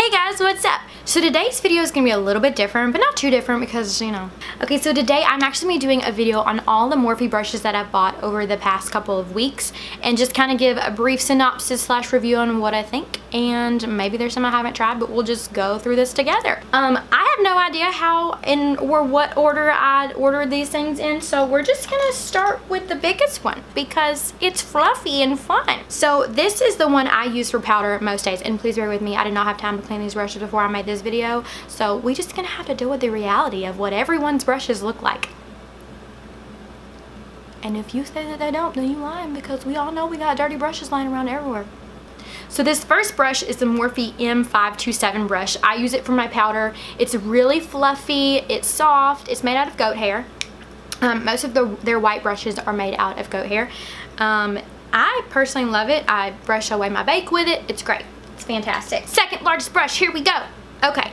Hey guys, what's up? So today's video is going to be a little bit different, but not too different because, you know. Okay, so today I'm actually going to be doing a video on all the Morphe brushes that I've bought over the past couple of weeks and just kind of give a brief synopsis slash review on what I think, and maybe there's some I haven't tried, but we'll just go through this together. I have no idea how or what order I ordered these things in, so we're just going to start with the biggest one because it's fluffy and fun. So this is the one I use for powder most days, and please bear with me, I did not have time to clean these brushes before I made this video, so we just gonna have to deal with the reality of what everyone's brushes look like. And if you say that they don't, then you lying, because we all know we got dirty brushes lying around everywhere. So this first brush is the Morphe M527 brush. I use it for my powder. It's really fluffy, it's soft, it's made out of goat hair. Most of their white brushes are made out of goat hair. I personally love it. I brush away my bake with it. It's great. It's fantastic. Second largest brush, here we go. Okay,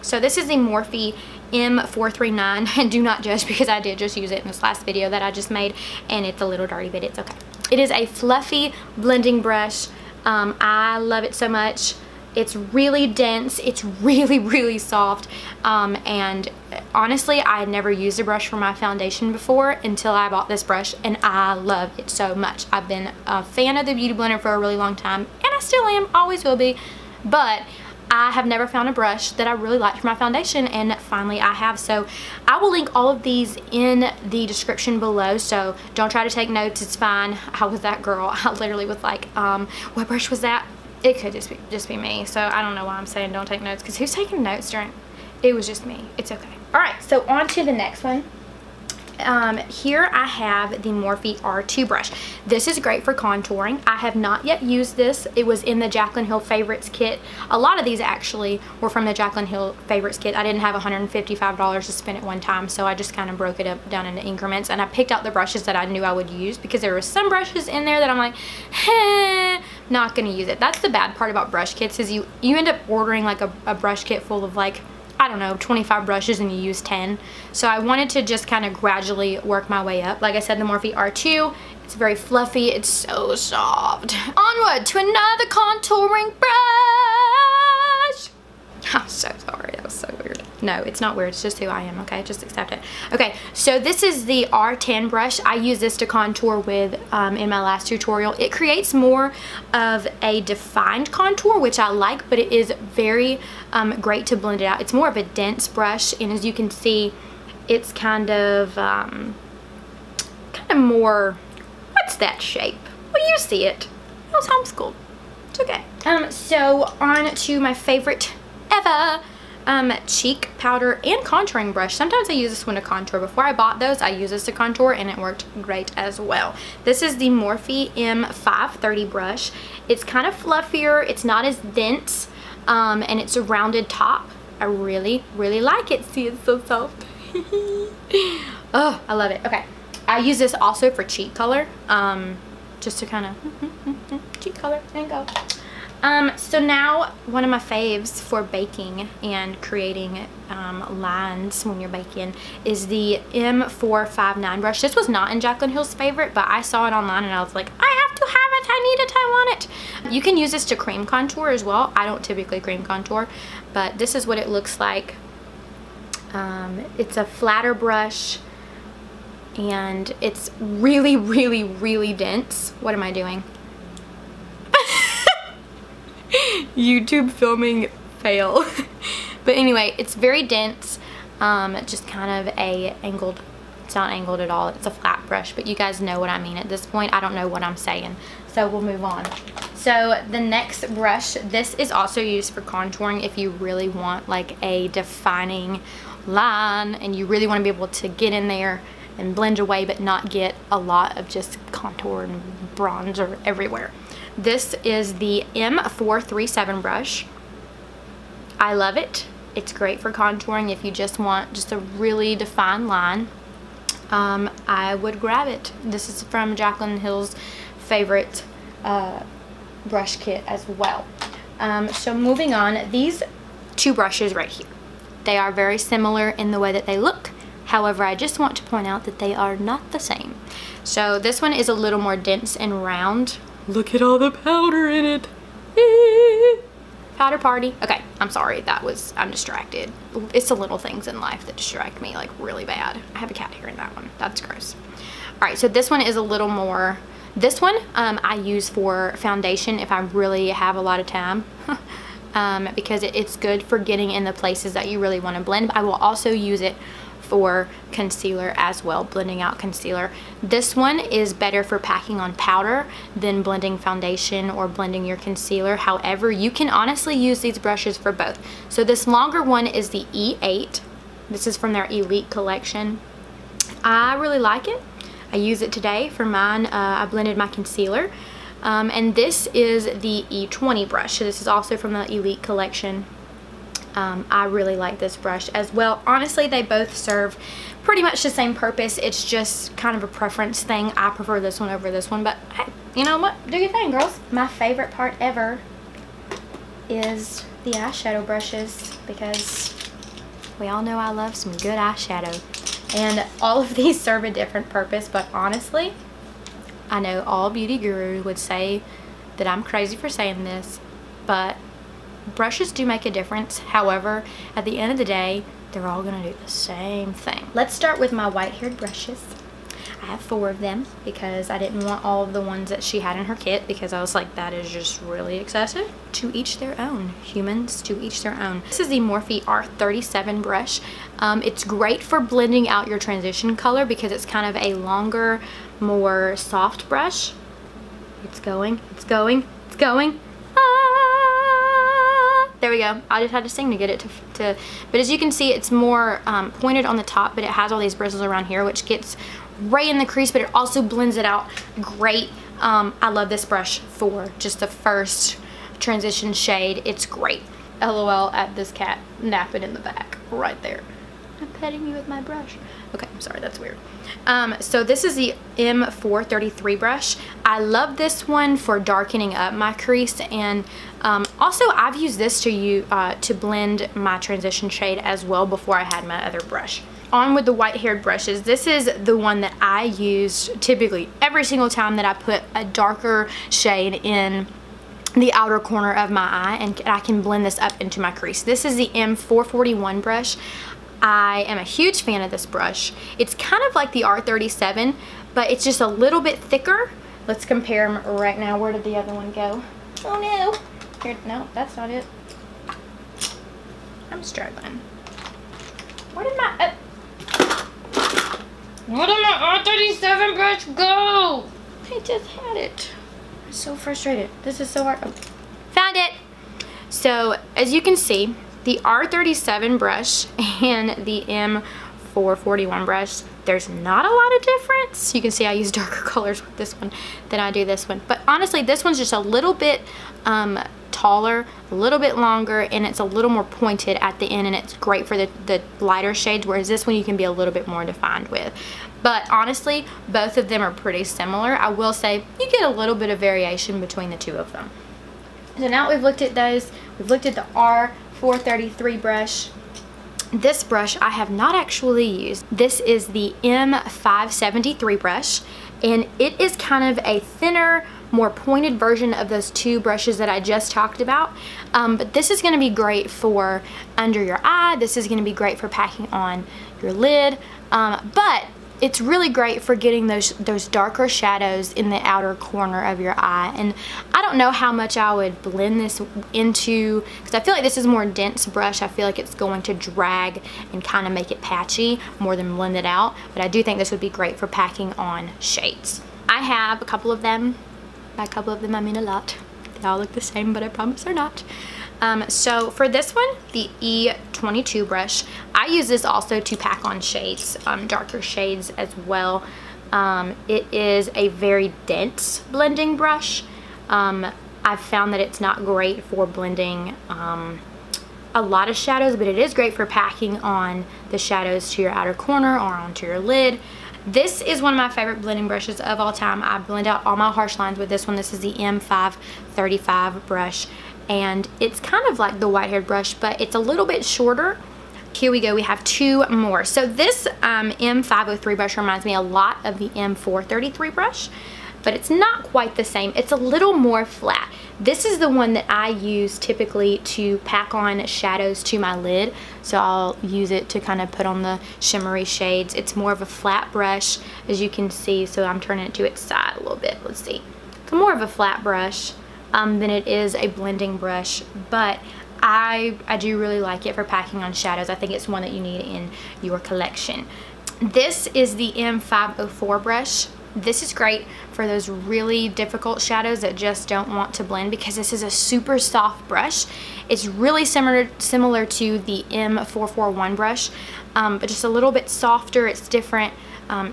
so this is the Morphe M439, and do not judge because I did just use it in this last video that I just made, and it's a little dirty, but it's okay. It is a fluffy blending brush. I love it so much. It's really dense, it's really soft, and honestly I had never used a brush for my foundation before until I bought this brush, and I love it so much. I've been a fan of the Beauty Blender for a really long time, and I still am, always will be, but I have never found a brush that I really liked for my foundation, and finally I have. So I will link all of these in the description below, so don't try to take notes, it's fine. I was that girl. I literally was like, what brush was that? It could just be me, so I don't know why I'm saying don't take notes, because who's taking notes during? It was just me. It's okay. Alright, so on to the next one. Here I have the Morphe R2 brush. This is great for contouring. I have not yet used this. It was in the Jaclyn Hill Favorites kit. A lot of these actually were from the Jaclyn Hill Favorites kit. I didn't have $155 to spend at one time, so I just kind of broke it up down into increments, and I picked out the brushes that I knew I would use, because there were some brushes in there that I'm like, not gonna use it. That's the bad part about brush kits, is you end up ordering like a brush kit full of like, I don't know, 25 brushes and you use 10. So I wanted to just kind of gradually work my way up. Like I said, the Morphe R2, it's very fluffy, it's so soft. Onward to another contouring brush. I'm so sorry, that was so weird. No, it's not weird, it's just who I am, okay? Just accept it. Okay, so this is the R10 brush. I use this to contour with in my last tutorial. It creates more of a defined contour, which I like, but it is very great to blend it out. It's more of a dense brush, and as you can see, it's kind of more, what's that shape? Well, you see it. I was homeschooled. It's okay. So on to my favorite ever cheek powder and contouring brush. Sometimes I use this one to contour. Before I bought those, I used this to contour, and it worked great as well. This is the Morphe M530 brush. It's kind of fluffier, it's not as dense, and it's a rounded top. I really like it. See, it's so soft. Oh, I love it. Okay, I use this also for cheek color, just to kind of cheek color and go. So now one of my faves for baking and creating lines when you're baking is the M459 brush. This was not in Jaclyn Hill's favorite, but I saw it online and I was like, I have to have it, I need it, I want it. You can use this to cream contour as well. I don't typically cream contour, but this is what it looks like. It's a flatter brush, and it's really dense. What am I doing? YouTube filming fail. But anyway, it's very dense, just kind of a angled, it's not angled at all, it's a flat brush, but you guys know what I mean at this point. I don't know what I'm saying, so we'll move on. So the next brush, this is also used for contouring if you really want like a defining line and you really want to be able to get in there and blend away but not get a lot of just contour and bronzer everywhere. This is the M437 brush. I love it. It's great for contouring if you just want just a really defined line. I would grab it. This is from Jaclyn Hill's favorite brush kit as well. So moving on, these two brushes right here, they are very similar in the way that they look. However, I just want to point out that they are not the same. So this one is a little more dense and round. Look at all the powder in it. Powder party. Okay, I'm sorry. I'm distracted. It's the little things in life that distract me like really bad. I have a cat hair in that one. That's gross. All right, so this one is a little more, this one I use for foundation if I really have a lot of time. Because it's good for getting in the places that you really want to blend. I will also use it for concealer as well, blending out concealer. This one is better for packing on powder than blending foundation or blending your concealer. However, you can honestly use these brushes for both. So this longer one is the E8. This is from their Elite collection. I really like it. I use it today for mine. I blended my concealer. And this is the E20 brush. So this is also from the Elite collection. I really like this brush as well. Honestly, they both serve pretty much the same purpose. It's just kind of a preference thing. I prefer this one over this one, but hey, you know what? Do your thing, girls. My favorite part ever is the eyeshadow brushes, because we all know I love some good eyeshadow. And all of these serve a different purpose, but honestly, I know all beauty gurus would say that I'm crazy for saying this, but brushes do make a difference. However, at the end of the day, they're all gonna do the same thing. Let's start with my white-haired brushes. I have 4 of them because I didn't want all of the ones that she had in her kit, because I was like, that is just really excessive. To each their own. Humans, to each their own. This is the Morphe R37 brush. It's great for blending out your transition color because it's kind of a longer, more soft brush. It's going, it's going, it's going. There we go. I just had to sing to get it to but as you can see, it's more pointed on the top, but it has all these bristles around here, which gets right in the crease, but it also blends it out great. I love this brush for just the first transition shade. It's great. LOL at this cat napping in the back right there. I'm petting you with my brush. Okay, I'm sorry, that's weird. So this is the M433 brush. I love this one for darkening up my crease, and also I've used this to blend my transition shade as well before I had my other brush. On with the white-haired brushes. This is the one that I use typically every single time that I put a darker shade in the outer corner of my eye, and I can blend this up into my crease. This is the M441 brush. I am a huge fan of this brush. It's kind of like the R37, but it's just a little bit thicker. Let's compare them right now. Where did the other one go? Oh no. Here, no, that's not it. I'm struggling. Where did my R37 brush go? I just had it. I'm so frustrated. This is so hard. Oh, found it. So as you can see, the R37 brush and the M441 brush, there's not a lot of difference. You can see I use darker colors with this one than I do this one. But honestly, this one's just a little bit taller, a little bit longer, and it's a little more pointed at the end, and it's great for the lighter shades, whereas this one you can be a little bit more defined with. But honestly, both of them are pretty similar. I will say you get a little bit of variation between the two of them. So now we've looked at those. We've looked at the R433 brush. This brush I have not actually used. This is the M573 brush, and it is kind of a thinner, more pointed version of those two brushes that I just talked about. But this is going to be great for under your eye. This is going to be great for packing on your lid. But it's really great for getting those darker shadows in the outer corner of your eye. And I don't know how much I would blend this into, because I feel like this is a more dense brush. I feel like it's going to drag and kind of make it patchy more than blend it out. But I do think this would be great for packing on shades. I have a couple of them. By a couple of them, I mean a lot. They all look the same, but I promise they're not. So for this one, the E22 brush, I use this also to pack on shades, darker shades as well. It is a very dense blending brush. I've found that it's not great for blending a lot of shadows, but it is great for packing on the shadows to your outer corner or onto your lid. This is one of my favorite blending brushes of all time. I blend out all my harsh lines with this one. This is the M535 brush, and it's kind of like the white-haired brush, but it's a little bit shorter. Here we go, we have two more. So this M503 brush reminds me a lot of the M433 brush. but it's not quite the same. It's a little more flat. This is the one that I use typically to pack on shadows to my lid. So I'll use it to kind of put on the shimmery shades. It's more of a flat brush, as you can see. So I'm turning it to its side a little bit. Let's see. It's more of a flat brush than it is a blending brush, but I do really like it for packing on shadows. I think it's one that you need in your collection. This is the M504 brush. This is great for those really difficult shadows that just don't want to blend, because this is a super soft brush. It's really similar to the M441 brush, but just a little bit softer. It's different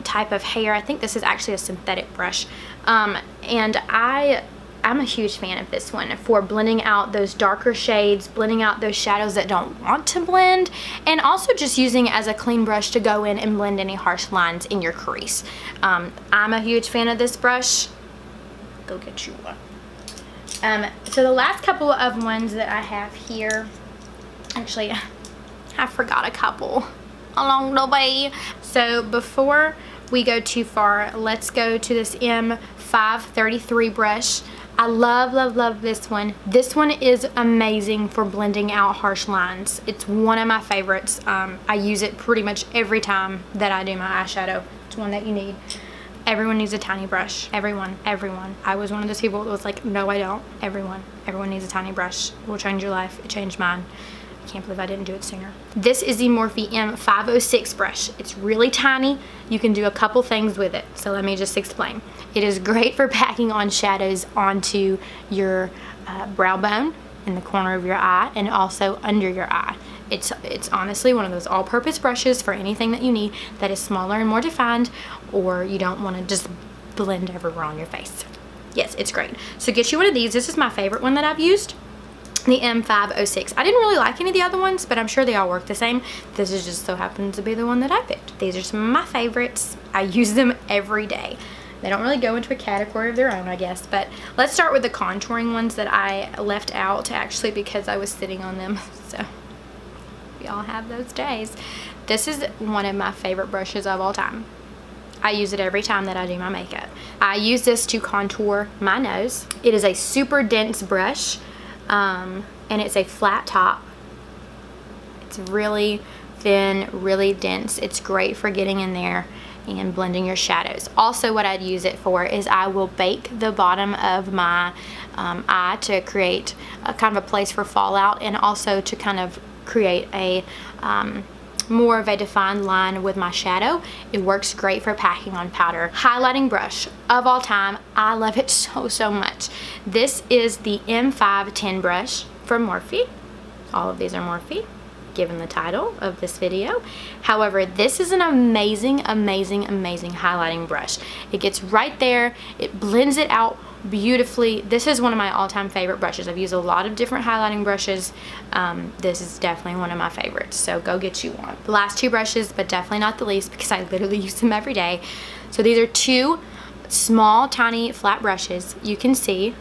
type of hair. I think this is actually a synthetic brush, and I'm a huge fan of this one for blending out those darker shades, blending out those shadows that don't want to blend, and also just using it as a clean brush to go in and blend any harsh lines in your crease. I'm a huge fan of this brush. Go get you one. So the last couple of ones that I have here, actually, I forgot a couple along the way. So before we go too far, let's go to this M533 brush. I love this one. This one is amazing for blending out harsh lines. It's one of my favorites. I use it pretty much every time that I do my eyeshadow. It's one that you need. Everyone needs a tiny brush. Everyone. I was one of those people that was like, no, I don't. Everyone needs a tiny brush. It will change your life. It changed mine. I can't believe I didn't do it sooner. This is the Morphe M506 brush. It's really tiny. You can do a couple things with it. So let me just explain. It is great for packing on shadows onto your brow bone, in the corner of your eye, and also under your eye. It's honestly one of those all-purpose brushes for anything that you need that is smaller and more defined, or you don't want to just blend everywhere on your face. Yes, it's great. So get you one of these. This is my favorite one that I've used. The M506. I didn't really like any of the other ones, but I'm sure they all work the same. This is just so happens to be the one that I picked. These are some of my favorites. I use them every day. They don't really go into a category of their own, I guess, but let's start with the contouring ones that I left out actually because I was sitting on them. So we all have those days. This is one of my favorite brushes of all time. I use it every time that I do my makeup. I use this to contour my nose. It is a super dense brush. And it's a flat top. It's really thin, really dense. It's great for getting in there and blending your shadows. Also, what I'd use it for is I will bake the bottom of my eye to create a kind of a place for fallout, and also to kind of create a more of a defined line with my shadow. It works great for packing on powder. Highlighting brush of all time. I love it so much. This is the M510 brush from Morphe. All of these are Morphe, given the title of this video. However, this is an amazing highlighting brush. It gets right there. It blends it out beautifully. This is one of my all-time favorite brushes. I've used a lot of different highlighting brushes. This is definitely one of my favorites, so go get you one. The last two brushes, but definitely not the least, because I literally use them every day. So these are two small, tiny, flat brushes. You can see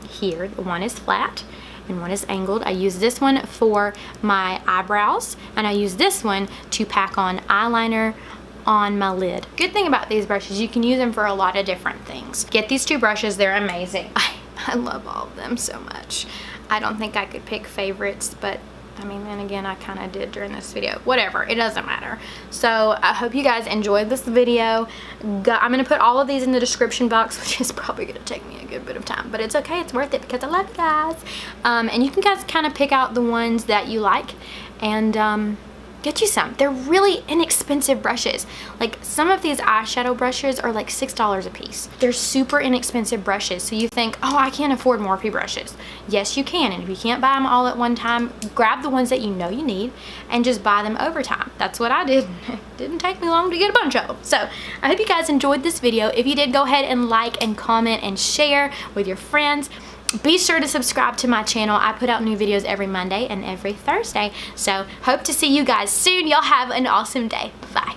here, one is flat and one is angled. I use this one for my eyebrows, and I use this one to pack on eyeliner on my lid. Good thing about these brushes, you can use them for a lot of different things. Get these two brushes, they're amazing. I love all of them so much. I don't think I could pick favorites, but I mean, then again, I kind of did during this video. Whatever, it doesn't matter. So I hope you guys enjoyed this video. I'm gonna put all of these in the description box, which is probably gonna take me a good bit of time, but it's okay, it's worth it because I love you guys. And you can guys kind of pick out the ones that you like, and get you some. They're really inexpensive brushes. Like, some of these eyeshadow brushes are like $6 a piece. They're super inexpensive brushes. So you think, oh, I can't afford Morphe brushes. Yes, you can. And if you can't buy them all at one time, grab the ones that you know you need and just buy them over time. That's what I did. It didn't take me long to get a bunch of them. So I hope you guys enjoyed this video. If you did, go ahead and like and comment and share with your friends. Be sure to subscribe to my channel. I put out new videos every Monday and every Thursday. So hope to see you guys soon. Y'all have an awesome day. Bye.